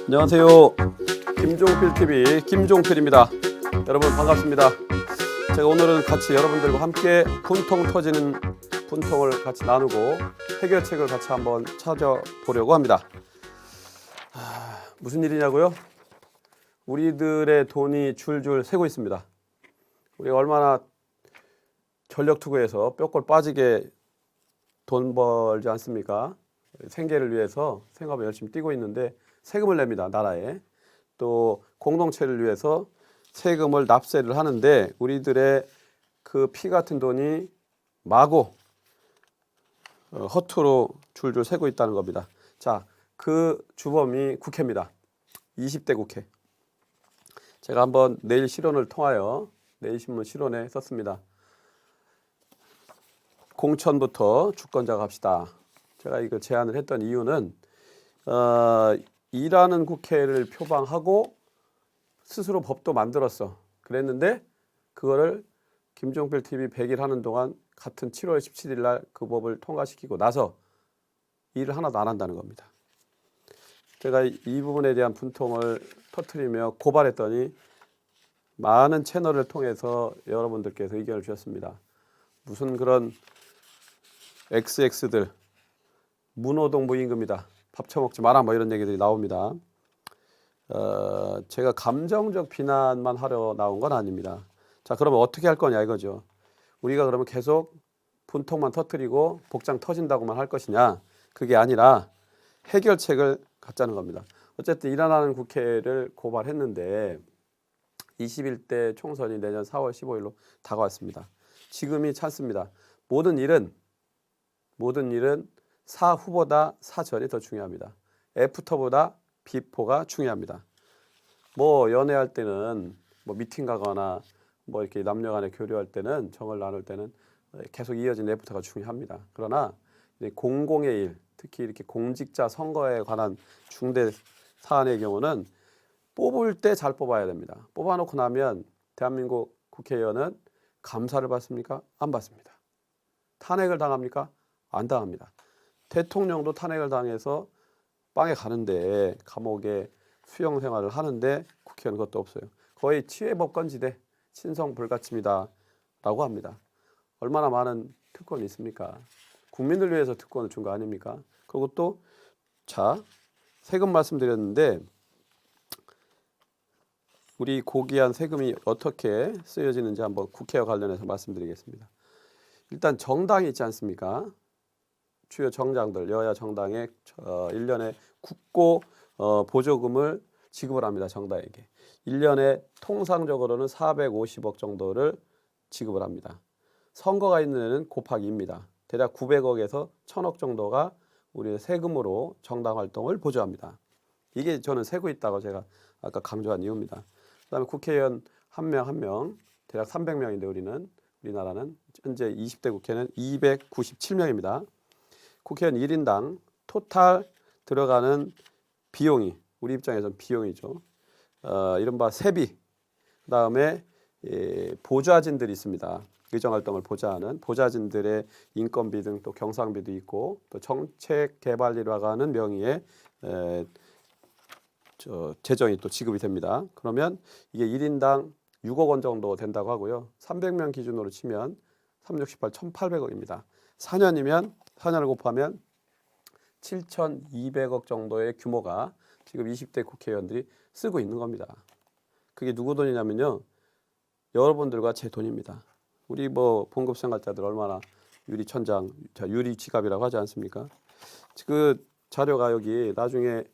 안녕하세요. 김종필TV 김종필입니다. 여러분 반갑습니다. 제가 오늘은 같이 여러분들과 함께 분통 터지는 분통을 같이 나누고 해결책을 같이 한번 찾아보려고 합니다. 무슨 일이냐고요? 우리들의 돈이 줄줄 새고 있습니다. 우리가 얼마나 전력 투구해서 뼈골 빠지게 돈 벌지 않습니까? 생계를 위해서 생업을 열심히 뛰고 있는데 세금을 냅니다. 나라에. 또 공동체를 위해서 세금을 납세를 하는데 우리들의 그 피 같은 돈이 마구 허투루 줄줄 새고 있다는 겁니다. 자, 그 주범이 국회입니다. 20대 국회. 제가 한번 내일 실론을 통하여 내일신문 실론에 썼습니다. 공천부터 주권자 갑시다. 제가 이거 제안을 했던 이유는 일하는 국회를 표방하고 스스로 법도 만들었어. 그랬는데 그거를 김종필TV 100일 하는 동안 같은 7월 17일 날 그 법을 통과시키고 나서 일을 하나도 안 한다는 겁니다. 제가 이 부분에 대한 분통을 터뜨리며 고발했더니 많은 채널을 통해서 여러분들께서 의견을 주셨습니다. 무슨 그런 XX들 무노동 무임금이다. 밥 처먹지 마라 뭐 이런 얘기들이 나옵니다. 제가 감정적 비난만 하려 나온 건 아닙니다. 자, 그러면 어떻게 할 거냐 이거죠. 우리가 그러면 계속 분통만 터뜨리고 복장 터진다고만 할 것이냐. 그게 아니라 해결책을 갖자는 겁니다. 어쨌든 일어나는 국회를 고발했는데 21대 총선이 내년 4월 15일로 다가왔습니다. 지금이 찬스입니다. 모든 일은 사후보다 사전이 더 중요합니다. 애프터보다 비포가 중요합니다. 뭐 연애할 때는 뭐 미팅 가거나 뭐 이렇게 남녀간에 교류할 때는 정을 나눌 때는 계속 이어진 애프터가 중요합니다. 그러나 공공의 일, 특히 이렇게 공직자 선거에 관한 중대 사안의 경우는 뽑을 때 잘 뽑아야 됩니다. 뽑아놓고 나면 대한민국 국회의원은 감사를 받습니까? 안 받습니다. 탄핵을 당합니까? 안 당합니다. 대통령도 탄핵을 당해서 빵에 가는데 감옥에 수용 생활을 하는데 국회의원 그것도 없어요. 거의 치외법권지대 친성불가침이다 라고 합니다. 얼마나 많은 특권이 있습니까? 국민들 위해서 특권을 준 거 아닙니까? 그리고 또 자, 세금 말씀드렸는데 우리 고귀한 세금이 어떻게 쓰여지는지 한번 국회와 관련해서 말씀드리겠습니다. 일단 정당이 있지 않습니까? 주요 정당들, 여야 정당에 1년에 국고 보조금을 지급을 합니다. 정당에게. 1년에 통상적으로는 450억 정도를 지급을 합니다. 선거가 있는 애는 곱하기 2입니다. 대략 900억에서 1000억 정도가 우리의 세금으로 정당 활동을 보조합니다. 이게 저는 세고 있다고 제가 아까 강조한 이유입니다. 그다음에 국회의원 한 명 한 명 대략 300명인데 우리나라는 현재 20대 국회는 297명입니다. 국회의원 1인당 토탈 들어가는 비용이 우리 입장에서는 비용이죠. 이른바 세비, 그다음에 보좌진들이 있습니다. 의정활동을 보좌하는 보좌진들의 인건비 등 또 경상비도 있고 또 정책개발이라고 하는 명의의 재정이 또 지급이 됩니다. 그러면 이게 1인당 6억 원 정도 된다고 하고요. 300명 기준으로 치면 368, 1,800억입니다. 4년을 곱하면 7,200억 정도의 규모가 지금 20대 국회의원들이 쓰고 있는 겁니다. 그게 누구 돈이냐면요. 여러분들과 제 돈입니다. 우리 뭐 봉급생활자들 얼마나 유리천장, 유리지갑이라고 하지 않습니까? 그 자료가 여기 나중에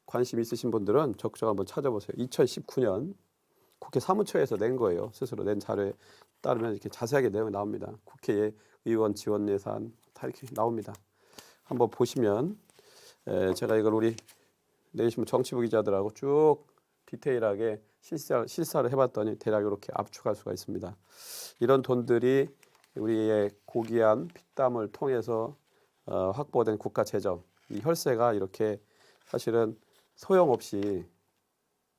관심 있으신 분들은 적극적으로 한번 찾아보세요. 2019년 국회 사무처에서 낸 거예요. 스스로 낸 자료에 따르면 이렇게 자세하게 내용이 나옵니다. 국회 의원 지원 예산 다 이렇게 나옵니다. 한번 보시면 제가 이걸 우리 내일신문 정치부 기자들하고 쭉 디테일하게 실사를 해봤더니 대략 이렇게 압축할 수가 있습니다. 이런 돈들이 우리의 고귀한 피땀을 통해서 확보된 국가 재정, 이 혈세가 이렇게 사실은 소용없이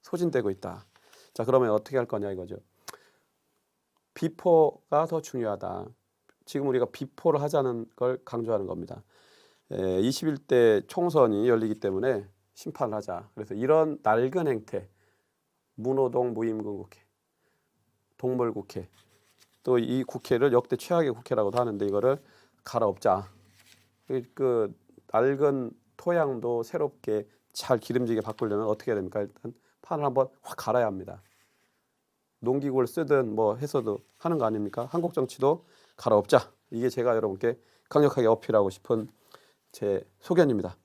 소진되고 있다. 자, 그러면 어떻게 할 거냐 이거죠. 비포가 더 중요하다. 지금 우리가 비포를 하자는 걸 강조하는 겁니다. 21대 총선이 열리기 때문에 심판을 하자. 그래서 이런 낡은 행태, 문호동 무임금국회, 동물국회, 또 이 국회를 역대 최악의 국회라고도 하는데 이거를 갈아엎자. 그 낡은 토양도 새롭게 잘 기름지게 바꾸려면 어떻게 해야 됩니까? 일단 판을 한번 확 갈아야 합니다. 농기구를 쓰든 뭐 해서도 하는 거 아닙니까? 한국 정치도 갈아엎자. 이게 제가 여러분께 강력하게 어필하고 싶은 제 소견입니다.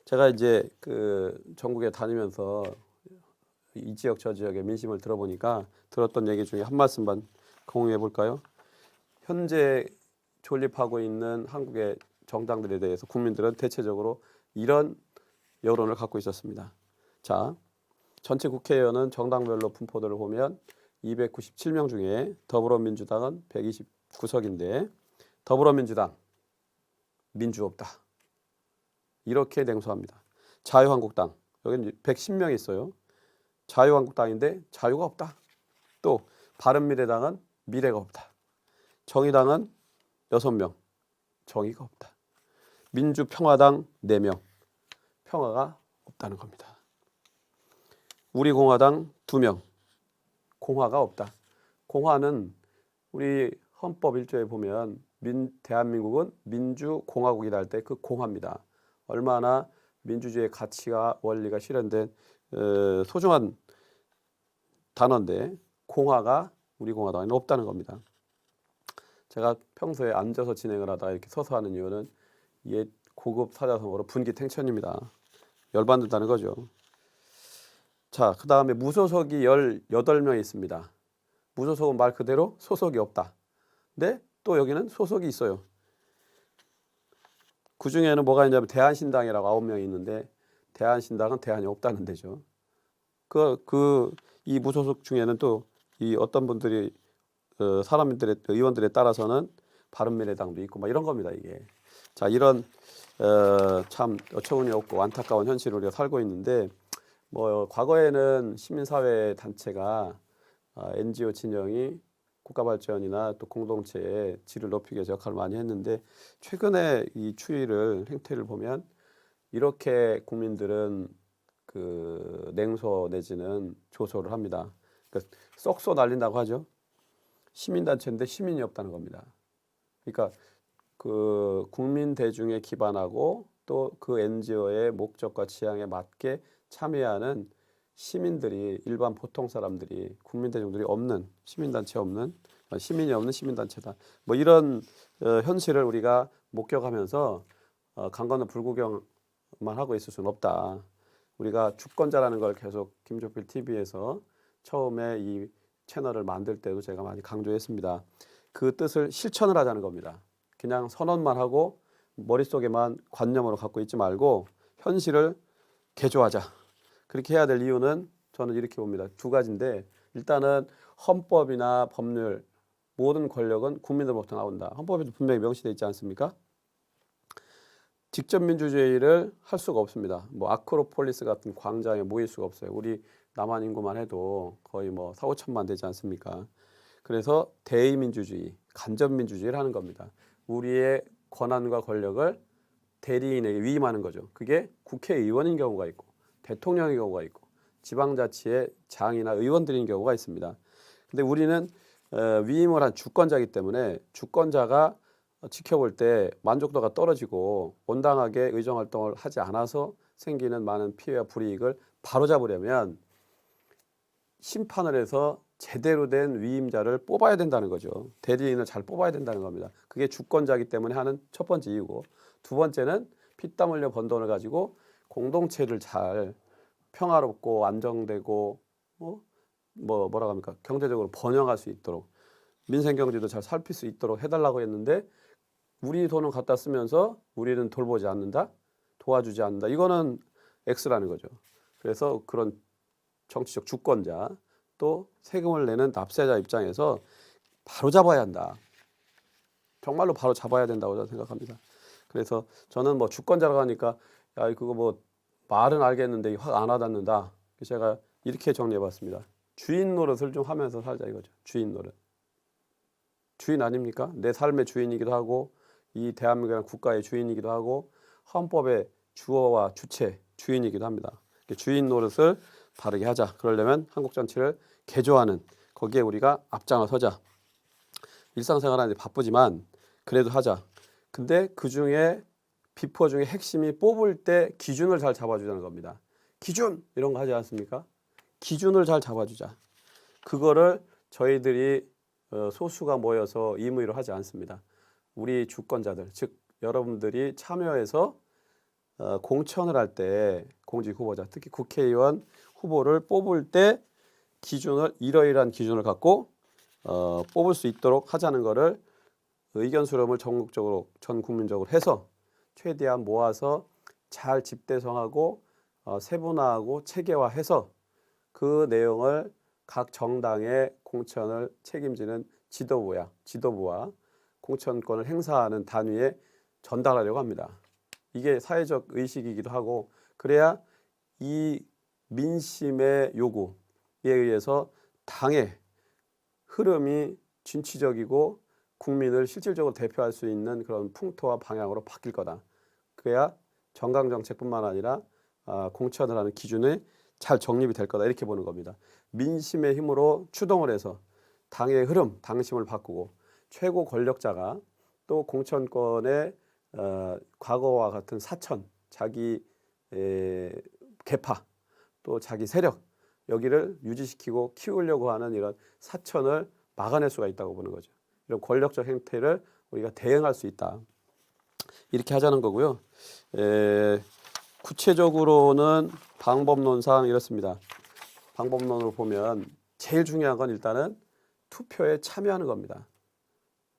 제가 이제 그 전국에 다니면서 이 지역 저 지역의 민심을 들어보니까 들었던 얘기 중에 한 말씀만 공유해 볼까요? 현재 존립하고 있는 한국의 정당들에 대해서 국민들은 대체적으로 이런 여론을 갖고 있었습니다. 자, 전체 국회의원은 정당별로 분포들을 보면 297명 중에 더불어민주당은 129석인데 더불어민주당 민주 없다. 이렇게 냉소합니다. 자유한국당 여기는 110명이 있어요. 자유한국당인데 자유가 없다. 또 바른미래당은 미래가 없다. 정의당은 6명, 정의가 없다. 민주평화당 4명, 평화가 없다는 겁니다. 우리공화당 2명, 공화가 없다. 공화는 우리 헌법 1조에 보면 대한민국은 민주공화국이다 할 때 그 공화입니다. 얼마나 민주주의의 가치가 원리가 실현된 소중한 단어인데 공화가 우리 공화당에는 없다는 겁니다. 제가 평소에 앉아서 진행을 하다가 이렇게 서서 하는 이유는 옛 고급 사자성어로 분기탱천입니다. 열받는다는 거죠. 자, 그 다음에 무소속이 18명 있습니다. 무소속은 말 그대로 소속이 없다. 근데 또 여기는 소속이 있어요. 그 중에는 뭐가 있냐면 대한신당이라고 9명이 있는데 대한신당은 대안이 없다는 데죠. 이 무소속 중에는 또 이 어떤 분들이 사람들의 의원들에 따라서는 바른미래당도 있고 막 이런 겁니다. 이게 자 이런 참 어처구니 없고 안타까운 현실을 우리가 살고 있는데 뭐 과거에는 시민사회 단체가 NGO 진영이 국가발전이나 또 공동체의 질을 높이기 위해서 역할을 많이 했는데 최근에 이 추이를 행태를 보면 이렇게 국민들은 그 냉소 내지는 조소를 합니다. 그러니까 썩소 날린다고 하죠. 시민단체인데 시민이 없다는 겁니다. 그러니까 그 국민 대중에 기반하고 또 그 NGO의 목적과 지향에 맞게 참여하는 시민들이 일반 보통 사람들이 국민 대중들이 없는 시민단체 없는 시민이 없는 시민단체다. 뭐 이런 현실을 우리가 목격하면서 강 건너 불구경만 하고 있을 수는 없다. 우리가 주권자라는 걸 계속 김종필 TV에서 처음에 이 채널을 만들 때도 제가 많이 강조했습니다. 그 뜻을 실천을 하자는 겁니다. 그냥 선언만 하고 머릿속에만 관념으로 갖고 있지 말고 현실을 개조하자. 그렇게 해야 될 이유는 저는 이렇게 봅니다. 두 가지인데 일단은 헌법이나 법률 모든 권력은 국민들로부터 나온다. 헌법에도 분명히 명시되어 있지 않습니까? 직접 민주주의를 할 수가 없습니다. 뭐 아크로폴리스 같은 광장에 모일 수가 없어요. 우리 남한 인구만 해도 거의 뭐 4, 5천만 되지 않습니까? 그래서 대의민주주의, 간접민주주의를 하는 겁니다. 우리의 권한과 권력을 대리인에게 위임하는 거죠. 그게 국회의원인 경우가 있고 대통령의 경우가 있고 지방자치의 장이나 의원들인 경우가 있습니다. 근데 우리는 위임을 한 주권자이기 때문에 주권자가 지켜볼 때 만족도가 떨어지고 온당하게 의정활동을 하지 않아서 생기는 많은 피해와 불이익을 바로잡으려면 심판을 해서 제대로 된 위임자를 뽑아야 된다는 거죠. 대리인을 잘 뽑아야 된다는 겁니다. 그게 주권자이기 때문에 하는 첫 번째 이유고 두 번째는 피땀 흘려 번 돈을 가지고 공동체를 잘 평화롭고 안정되고 뭐라고 합니까? 경제적으로 번영할 수 있도록 민생경제도 잘 살필 수 있도록 해달라고 했는데 우리 돈을 갖다 쓰면서 우리는 돌보지 않는다, 도와주지 않는다. 이거는 X라는 거죠. 그래서 그런 정치적 주권자 또 세금을 내는 납세자 입장에서 바로 잡아야 한다. 정말로 바로 잡아야 된다고 저는 생각합니다. 그래서 저는 뭐 주권자라고 하니까 야 그거 뭐 말은 알겠는데 확 안 와닿는다. 제가 이렇게 정리해봤습니다. 주인 노릇을 좀 하면서 살자 이거죠. 주인 노릇. 주인 아닙니까? 내 삶의 주인이기도 하고 이 대한민국이라는 국가의 주인이기도 하고 헌법의 주어와 주체 주인이기도 합니다. 주인 노릇을 바르게 하자. 그러려면 한국 정치를 개조하는 거기에 우리가 앞장을 서자. 일상생활하는데 바쁘지만 그래도 하자. 근데 그중에 비포 중에 핵심이 뽑을 때 기준을 잘 잡아주자는 겁니다. 기준 이런 거 하지 않습니까? 기준을 잘 잡아주자. 그거를 저희들이 소수가 모여서 임의로 하지 않습니다. 우리 주권자들, 즉 여러분들이 참여해서 공천을 할 때 공직 후보자, 특히 국회의원 후보를 뽑을 때 기준을 이러이러한 기준을 갖고 뽑을 수 있도록 하자는 거를 의견 수렴을 전국적으로 전 국민적으로 해서 최대한 모아서 잘 집대성하고 세분화하고 체계화해서 그 내용을 각 정당의 공천을 책임지는 지도부와 공천권을 행사하는 단위에 전달하려고 합니다. 이게 사회적 의식이기도 하고 그래야 이 민심의 요구에 의해서 당의 흐름이 진취적이고 국민을 실질적으로 대표할 수 있는 그런 풍토와 방향으로 바뀔 거다. 그래야 정강정책뿐만 아니라 공천을 하는 기준이 잘 정립이 될 거다. 이렇게 보는 겁니다. 민심의 힘으로 추동을 해서 당의 흐름, 당심을 바꾸고 최고 권력자가 또 공천권의 과거와 같은 사천, 자기 계파, 또 자기 세력 여기를 유지시키고 키우려고 하는 이런 사천을 막아낼 수가 있다고 보는 거죠. 이런 권력적 행태를 우리가 대응할 수 있다. 이렇게 하자는 거고요. 구체적으로는 방법론상 이렇습니다. 방법론으로 보면 제일 중요한 건 일단은 투표에 참여하는 겁니다.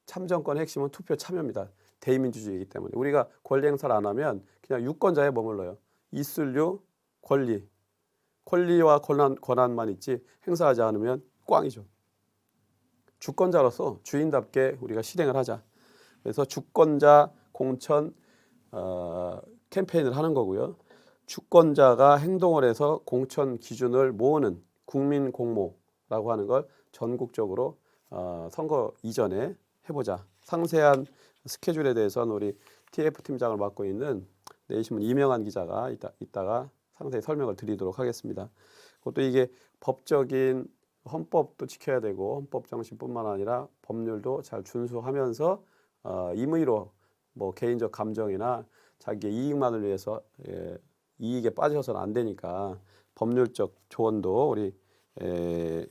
참정권의 핵심은 투표 참여입니다. 대의민주주의이기 때문에 우리가 권리 행사를 안 하면 그냥 유권자에 머물러요. 있을류 권리와 권한만 있지 행사하지 않으면 꽝이죠. 주권자로서 주인답게 우리가 실행을 하자. 그래서 주권자 공천 캠페인을 하는 거고요. 주권자가 행동을 해서 공천 기준을 모으는 국민 공모라고 하는 걸 전국적으로 선거 이전에 해보자. 상세한 스케줄에 대해서는 우리 TF 팀장을 맡고 있는 내일신문 이명한 기자가 이따가 상세히 설명을 드리도록 하겠습니다. 그것도 이게 법적인 헌법도 지켜야 되고 헌법 정신뿐만 아니라 법률도 잘 준수하면서 임의로 뭐 개인적 감정이나 자기의 이익만을 위해서 이익에 빠져서는 안 되니까 법률적 조언도 우리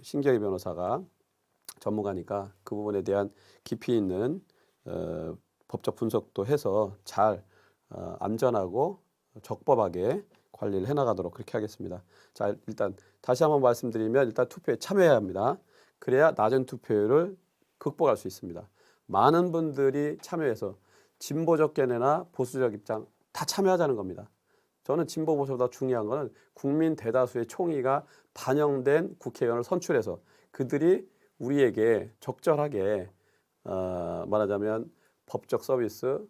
신경희 변호사가 전문가니까 그 부분에 대한 깊이 있는 법적 분석도 해서 잘 안전하고 적법하게 관리를 해나가도록 그렇게 하겠습니다. 자, 일단 다시 한번 말씀드리면 일단 투표에 참여해야 합니다. 그래야 낮은 투표율을 극복할 수 있습니다. 많은 분들이 참여해서 진보적 견해나 보수적 입장 다 참여하자는 겁니다. 저는 진보 보수보다 중요한 것은 국민 대다수의 총의가 반영된 국회의원을 선출해서 그들이 우리에게 적절하게 말하자면 법적 서비스,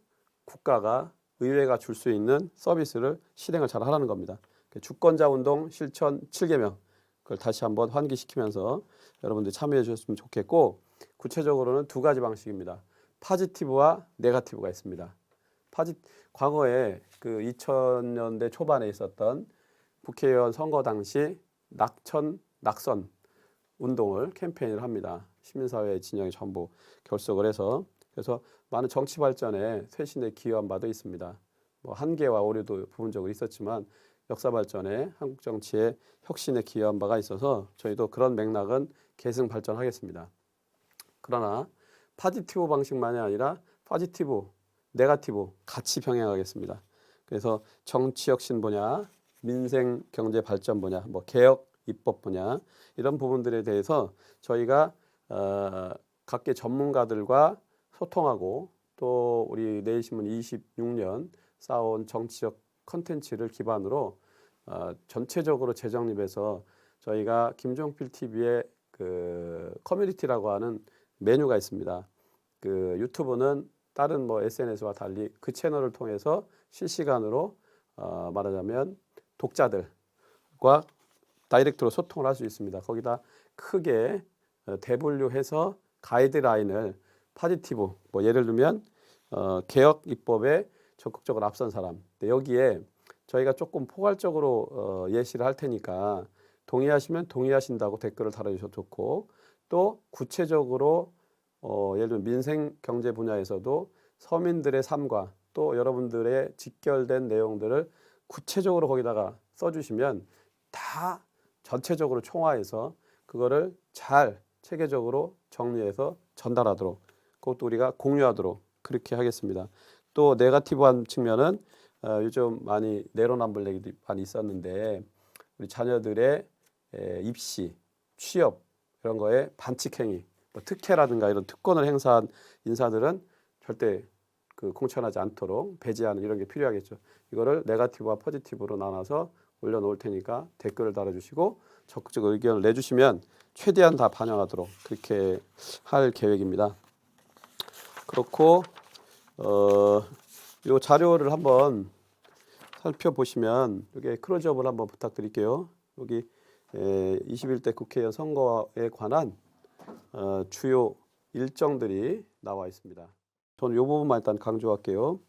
국가가 의회가 줄 수 있는 서비스를 실행을 잘 하라는 겁니다. 주권자 운동 실천 7개명 그걸 다시 한번 환기시키면서 여러분들 참여해 주셨으면 좋겠고 구체적으로는 두 가지 방식입니다. 파지티브와 네거티브가 있습니다. 과거에 그 2000년대 초반에 있었던 국회의원 선거 당시 낙선 운동을 캠페인을 합니다. 시민사회 진영이 전부 결속을 해서 그래서 많은 정치 발전에 쇄신에 기여한 바도 있습니다. 뭐 한계와 오류도 부분적으로 있었지만 역사 발전에 한국 정치의 혁신에 기여한 바가 있어서 저희도 그런 맥락은 계승 발전하겠습니다. 그러나 파지티브 방식만이 아니라 파지티브, 네거티브 같이 병행하겠습니다. 그래서 정치 혁신 분야, 민생 경제 발전 분야, 뭐 개혁 입법 분야 이런 부분들에 대해서 저희가 각계 전문가들과 소통하고 또 우리 내일신문 26년 쌓아온 정치적 컨텐츠를 기반으로 전체적으로 재정립해서 저희가 김종필 TV의 그 커뮤니티라고 하는 메뉴가 있습니다. 그 유튜브는 다른 뭐 SNS와 달리 그 채널을 통해서 실시간으로 말하자면 독자들과 다이렉트로 소통을 할 수 있습니다. 거기다 크게 대분류해서 가이드라인을 파지티브 뭐 예를 들면 개혁 입법에 적극적으로 앞선 사람 여기에 저희가 조금 포괄적으로 예시를 할 테니까 동의하시면 동의하신다고 댓글을 달아주셔도 좋고 또 구체적으로 예를 들면 민생 경제 분야에서도 서민들의 삶과 또 여러분들의 직결된 내용들을 구체적으로 거기다가 써주시면 다 전체적으로 총화해서 그거를 잘 체계적으로 정리해서 전달하도록 그것도 우리가 공유하도록 그렇게 하겠습니다. 또 네거티브한 측면은 요즘 많이 내로남불 얘기도 많이 있었는데 우리 자녀들의 입시, 취업 이런 거에 반칙행위, 뭐 특혜라든가 이런 특권을 행사한 인사들은 절대 공천하지 않도록 배제하는 이런 게 필요하겠죠. 이거를 네거티브와 포지티브로 나눠서 올려놓을 테니까 댓글을 달아주시고 적극적 의견을 내주시면 최대한 다 반영하도록 그렇게 할 계획입니다. 그렇고 이 자료를 한번 살펴보시면 여기 클로즈업을 한번 부탁드릴게요. 여기 21대 국회의원 선거에 관한 주요 일정들이 나와 있습니다. 저는 이 부분만 일단 강조할게요.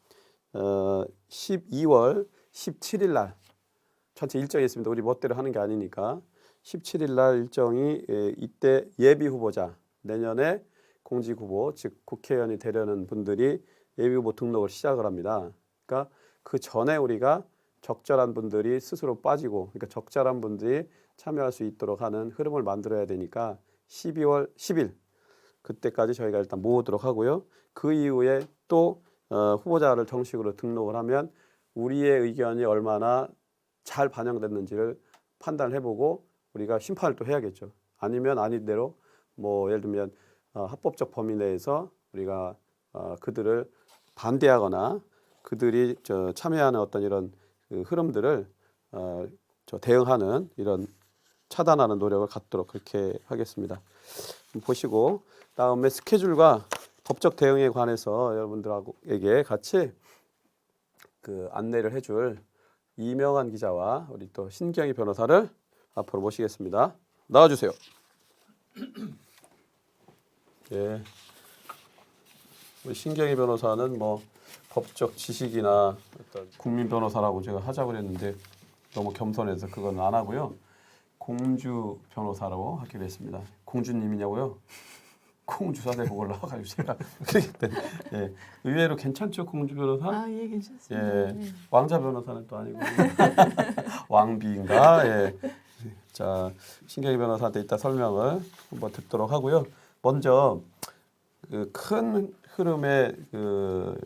12월 17일 날 전체 일정이 있습니다. 우리 멋대로 하는 게 아니니까 17일 날 일정이 이때 예비 후보자 내년에 공직 후보 즉 국회의원이 되려는 분들이 예비 후보 등록을 시작을 합니다. 그러니까 그 전에 우리가 적절한 분들이 스스로 빠지고 그러니까 적절한 분들이 참여할 수 있도록 하는 흐름을 만들어야 되니까 12월 10일 그때까지 저희가 일단 모으도록 하고요. 그 이후에 또 후보자를 정식으로 등록을 하면 우리의 의견이 얼마나 잘 반영됐는지를 판단해보고 우리가 심판을 또 해야겠죠. 아니면 아닌 대로 뭐 예를 들면 합법적 범위 내에서 우리가 그들을 반대하거나 그들이 참여하는 어떤 이런 흐름들을 대응하는 이런 차단하는 노력을 갖도록 그렇게 하겠습니다. 보시고 다음에 스케줄과 법적 대응에 관해서 여러분들에게 같이 안내를 해줄 이명환 기자와 우리 또 신경희 변호사를 앞으로 모시겠습니다. 나와주세요. 예. 우리 신경희 변호사는 뭐 법적 지식이나 어떤 국민 변호사라고 제가 하자고 그랬는데 너무 겸손해서 그건 안 하고요. 공주 변호사라고 하기로 했습니다. 공주님이냐고요? 공주 사대복을 나와가지고 제가 그랬더니 예. 의외로 괜찮죠 공주 변호사? 아, 예, 괜찮습니다. 예. 네. 왕자 변호사는 또 아니고 왕비인가? 예. 자 신경희 변호사한테 이따 설명을 한번 듣도록 하고요. 먼저 큰 흐름의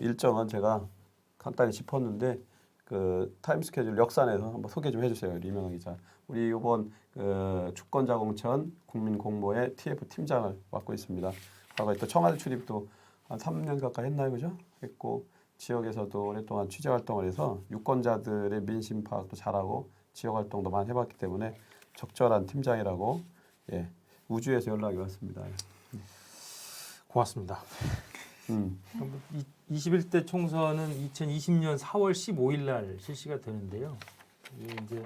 일정은 제가 간단히 짚었는데 타임 스케줄 역산해서 한번 소개 좀 해주세요, 이명환 기자. 우리 이번 주권자공천 국민공모의 TF 팀장을 맡고 있습니다. 과거에 또 청와대 출입도 한 3년 가까이 했나요, 그죠? 했고 지역에서도 오랫동안 취재 활동을 해서 유권자들의 민심 파악도 잘하고 지역 활동도 많이 해봤기 때문에 적절한 팀장이라고 우주에서 연락이 왔습니다. 고맙습니다. 21대 총선은 2020년 4월 15일 날 실시가 되는데요. 이게 이제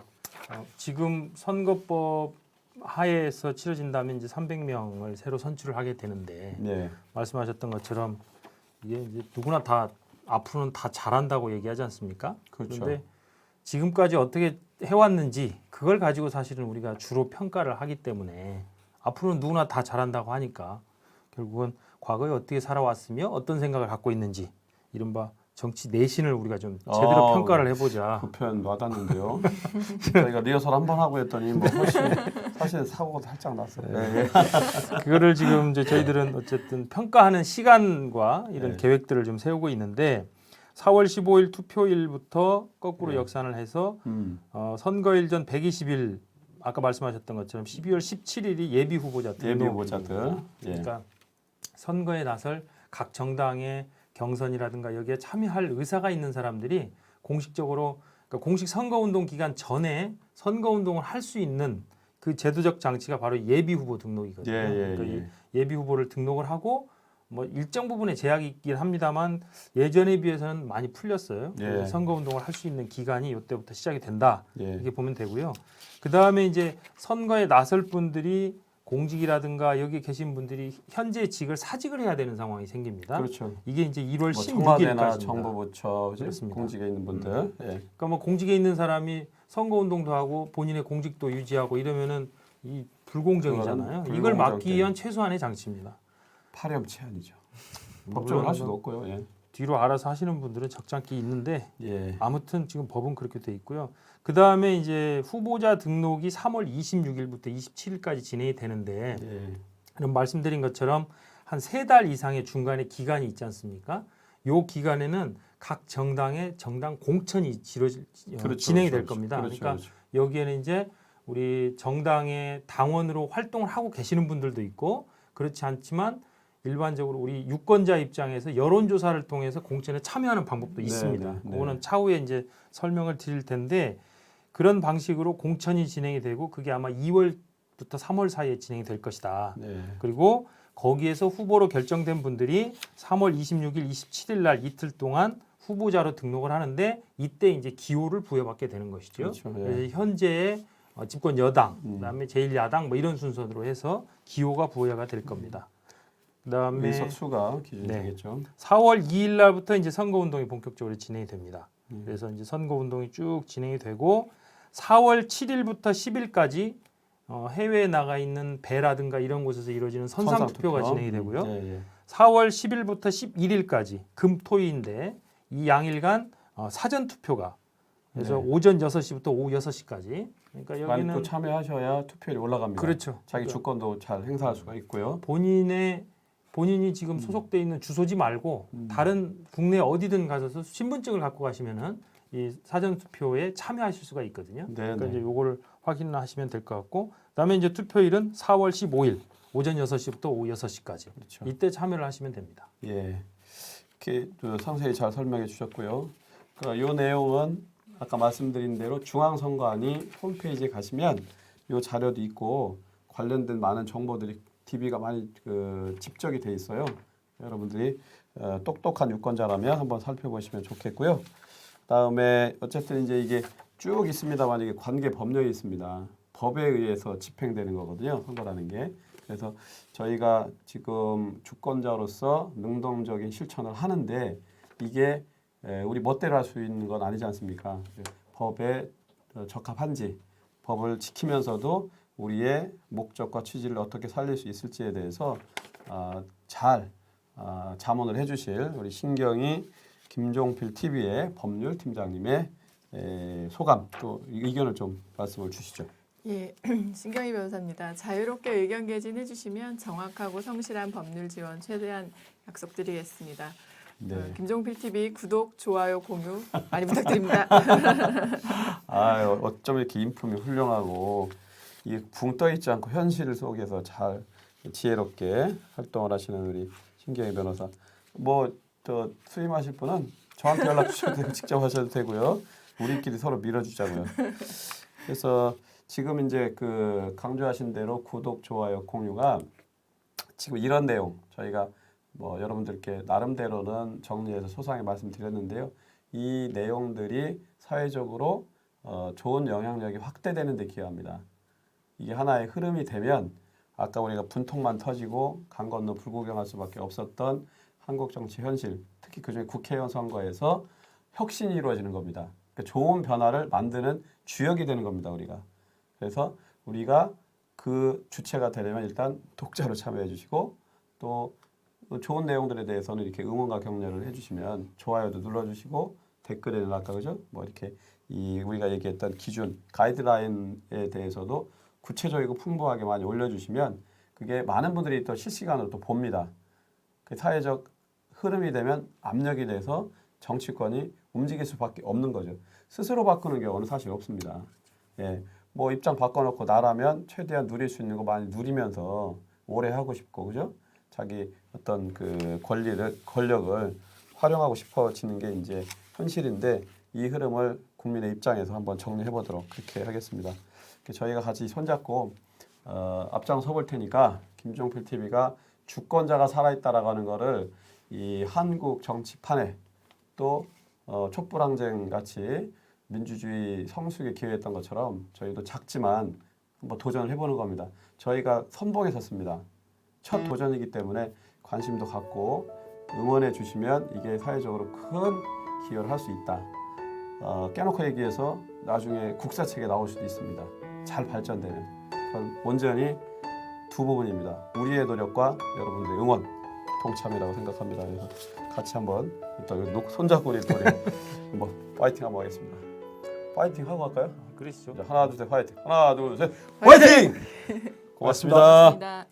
지금 선거법 하에서 치러진다면 이제 300명을 새로 선출을 하게 되는데 네. 말씀하셨던 것처럼 이게 이제 누구나 다 앞으로는 다 잘한다고 얘기하지 않습니까? 그렇죠. 그런데 지금까지 어떻게 해왔는지 그걸 가지고 사실은 우리가 주로 평가를 하기 때문에 앞으로는 누구나 다 잘한다고 하니까 결국은 과거에 어떻게 살아왔으며 어떤 생각을 갖고 있는지 이른바 정치 내신을 우리가 좀 제대로 평가를 해보자. 그 표현 와닿는데요. 저희가 리허설 한번 하고 했더니 뭐 사실 사고가 살짝 났어요. 네. 그거를 지금 이제 저희들은 어쨌든 평가하는 시간과 이런 네. 계획들을 좀 세우고 있는데 4월 15일 투표일부터 거꾸로 네. 역산을 해서 선거일 전 120일 아까 말씀하셨던 것처럼 12월 17일이 예비 후보자 등록. 예비 후보자들. 그러니까 선거에 나설 각 정당의 경선이라든가 여기에 참여할 의사가 있는 사람들이 공식적으로 그러니까 공식 선거운동 기간 전에 선거운동을 할 수 있는 그 제도적 장치가 바로 예비 후보 등록이거든요. 그러니까 이 예비 후보를 등록을 하고 뭐 일정 부분의 제약이 있긴 합니다만 예전에 비해서는 많이 풀렸어요. 그래서 선거운동을 할 수 있는 기간이 이때부터 시작이 된다. 이렇게 보면 되고요. 그 다음에 이제 선거에 나설 분들이 공직이라든가 여기 계신 분들이 현재 직을 사직을 해야 되는 상황이 생깁니다. 그렇죠. 이게 이제 1월 뭐 청와대나 16일까지입니다. 정보부처 그죠? 그렇습니다. 공직에 있는 분들. 예. 그러니까 뭐 공직에 있는 사람이 선거운동도 하고 본인의 공직도 유지하고 이러면은 이 불공정이잖아요. 그거는 이걸 막기 불공정 위한 최소한의 장치입니다. 파렴치한이죠. 물론 법적으로 할 수도 뭐 없고요. 예. 뒤로 알아서 하시는 분들은 적잖게 있는데 예. 아무튼 지금 법은 그렇게 돼 있고요. 그 다음에 이제 후보자 등록이 3월 26일부터 27일까지 진행이 되는데 예. 그럼 말씀드린 것처럼 한 3달 이상의 중간에 기간이 있지 않습니까? 요 기간에는 각 정당의 정당 공천이 진행이 될 겁니다. 그렇죠, 그러니까 그렇죠. 여기에는 이제 우리 정당의 당원으로 활동을 하고 계시는 분들도 있고 그렇지 않지만 일반적으로 우리 유권자 입장에서 여론조사를 통해서 공천에 참여하는 방법도 네, 있습니다. 네. 그거는 차후에 이제 설명을 드릴 텐데 그런 방식으로 공천이 진행이 되고 그게 아마 2월부터 3월 사이에 진행이 될 것이다. 네. 그리고 거기에서 후보로 결정된 분들이 3월 26일, 27일 날 이틀 동안 후보자로 등록을 하는데 이때 이제 기호를 부여받게 되는 것이죠. 그렇죠. 예. 그래서 현재의 집권 여당, 음. 그다음에 제1야당 뭐 이런 순서대로 해서 기호가 부여가 될 겁니다. 그다음에 의석수가 기준이 네. 되겠죠. 4월 2일 날부터 이제 선거 운동이 본격적으로 진행이 됩니다. 음. 그래서 이제 선거 운동이 쭉 진행이 되고 4월 7일부터 10일까지 해외에 나가 있는 배라든가 이런 곳에서 이루어지는 선상 투표가 진행이 되고요. 예, 예. 4월 10일부터 11일까지 금토일인데 이 양일간 사전 투표가 그래서 네. 오전 6시부터 오후 6시까지. 그러니까 많이 여기는 또 참여하셔야 투표율이 올라갑니다. 그렇죠. 자기 그러니까 주권도 잘 행사할 수가 있고요. 본인이 지금 소속돼 있는 주소지 말고 다른 국내 어디든 가셔서 신분증을 갖고 가시면은 이 사전 투표에 참여하실 수가 있거든요. 네, 그러니까 네. 이제 요거를 확인하시면 될 것 같고, 그다음에 이제 투표일은 4월 15일 오전 6시부터 오후 6시까지. 그렇죠. 이때 참여를 하시면 됩니다. 예, 이렇게 또 상세히 잘 설명해 주셨고요. 그러니까 이 내용은 아까 말씀드린 대로 중앙선관위 홈페이지에 가시면 이 자료도 있고 관련된 많은 정보들이 DB가 많이 집적이 돼 있어요. 여러분들이 똑똑한 유권자라면 한번 살펴보시면 좋겠고요. 그다음에 어쨌든 이제 이게 쭉 있습니다만 이게 관계 법령이 있습니다. 법에 의해서 집행되는 거거든요. 선거라는 게. 그래서 저희가 지금 주권자로서 능동적인 실천을 하는데 이게 우리 멋대로 할 수 있는 건 아니지 않습니까? 법에 적합한지, 법을 지키면서도 우리의 목적과 취지를 어떻게 살릴 수 있을지에 대해서 잘 자문을 해주실 우리 신경이 김종필 TV의 법률 팀장님의 소감 또 의견을 좀 말씀을 주시죠. 예, 신경희 변호사입니다. 자유롭게 의견 개진해 주시면 정확하고 성실한 법률 지원 최대한 약속드리겠습니다. 네. 김종필 TV 구독, 좋아요, 공유 많이 부탁드립니다. 어쩜 이렇게 인품이 훌륭하고 이 붕 떠 있지 않고 현실 속에서 잘 지혜롭게 활동을 하시는 우리 신경희 변호사. 뭐 저 수임하실 분은 저한테 연락 주셔도 되고 직접 하셔도 되고요. 우리끼리 서로 밀어주자고요. 그래서 지금 이제 강조하신 대로 구독, 좋아요, 공유가 지금 이런 내용 저희가 뭐 여러분들께 나름대로는 정리해서 소상히 말씀드렸는데요. 이 내용들이 사회적으로 좋은 영향력이 확대되는 데 기여합니다. 이게 하나의 흐름이 되면 아까 우리가 분통만 터지고 강 건너 불구경할 수밖에 없었던 한국 정치 현실, 특히 그중에 국회의원 선거에서 혁신이 이루어지는 겁니다. 그러니까 좋은 변화를 만드는 주역이 되는 겁니다. 우리가. 그래서 우리가 그 주체가 되려면 일단 독자로 참여해 주시고 또 좋은 내용들에 대해서는 이렇게 응원과 격려를 해주시면 좋아요도 눌러주시고 댓글에는 아까 그죠? 뭐 이렇게 우리가 얘기했던 기준 가이드라인에 대해서도 구체적이고 풍부하게 많이 올려주시면 그게 많은 분들이 또 실시간으로 또 봅니다. 그 사회적 흐름이 되면 압력이 돼서 정치권이 움직일 수밖에 없는 거죠. 스스로 바꾸는 경우는 사실 없습니다. 예, 뭐 입장 바꿔놓고 나라면 최대한 누릴 수 있는 거 많이 누리면서 오래 하고 싶고 그죠? 자기 어떤 권력을 활용하고 싶어지는 게 이제 현실인데 이 흐름을 국민의 입장에서 한번 정리해 보도록 그렇게 하겠습니다. 저희가 같이 손잡고 앞장서 볼 테니까 김종필 TV가 주권자가 살아있다라고 하는 거를 이 한국 정치판에 또 촛불항쟁 같이 민주주의 성숙에 기여했던 것처럼 저희도 작지만 한번 도전을 해보는 겁니다. 저희가 선봉에 섰습니다. 첫 도전이기 때문에 관심도 갖고 응원해 주시면 이게 사회적으로 큰 기여를 할 수 있다. 깨놓고 얘기해서 나중에 국사책에 나올 수도 있습니다. 잘 발전되는 그런 온전히 두 부분입니다. 우리의 노력과 여러분들의 응원, 동참이라고 생각합니다. 그래서 같이 한번 일단 손잡고 우리 노래 한번 파이팅 한번 하겠습니다. 파이팅 하고 갈까요? 그러시죠. 하나 둘 셋 파이팅. 하나 둘 셋 파이팅. 고맙습니다. 고맙습니다.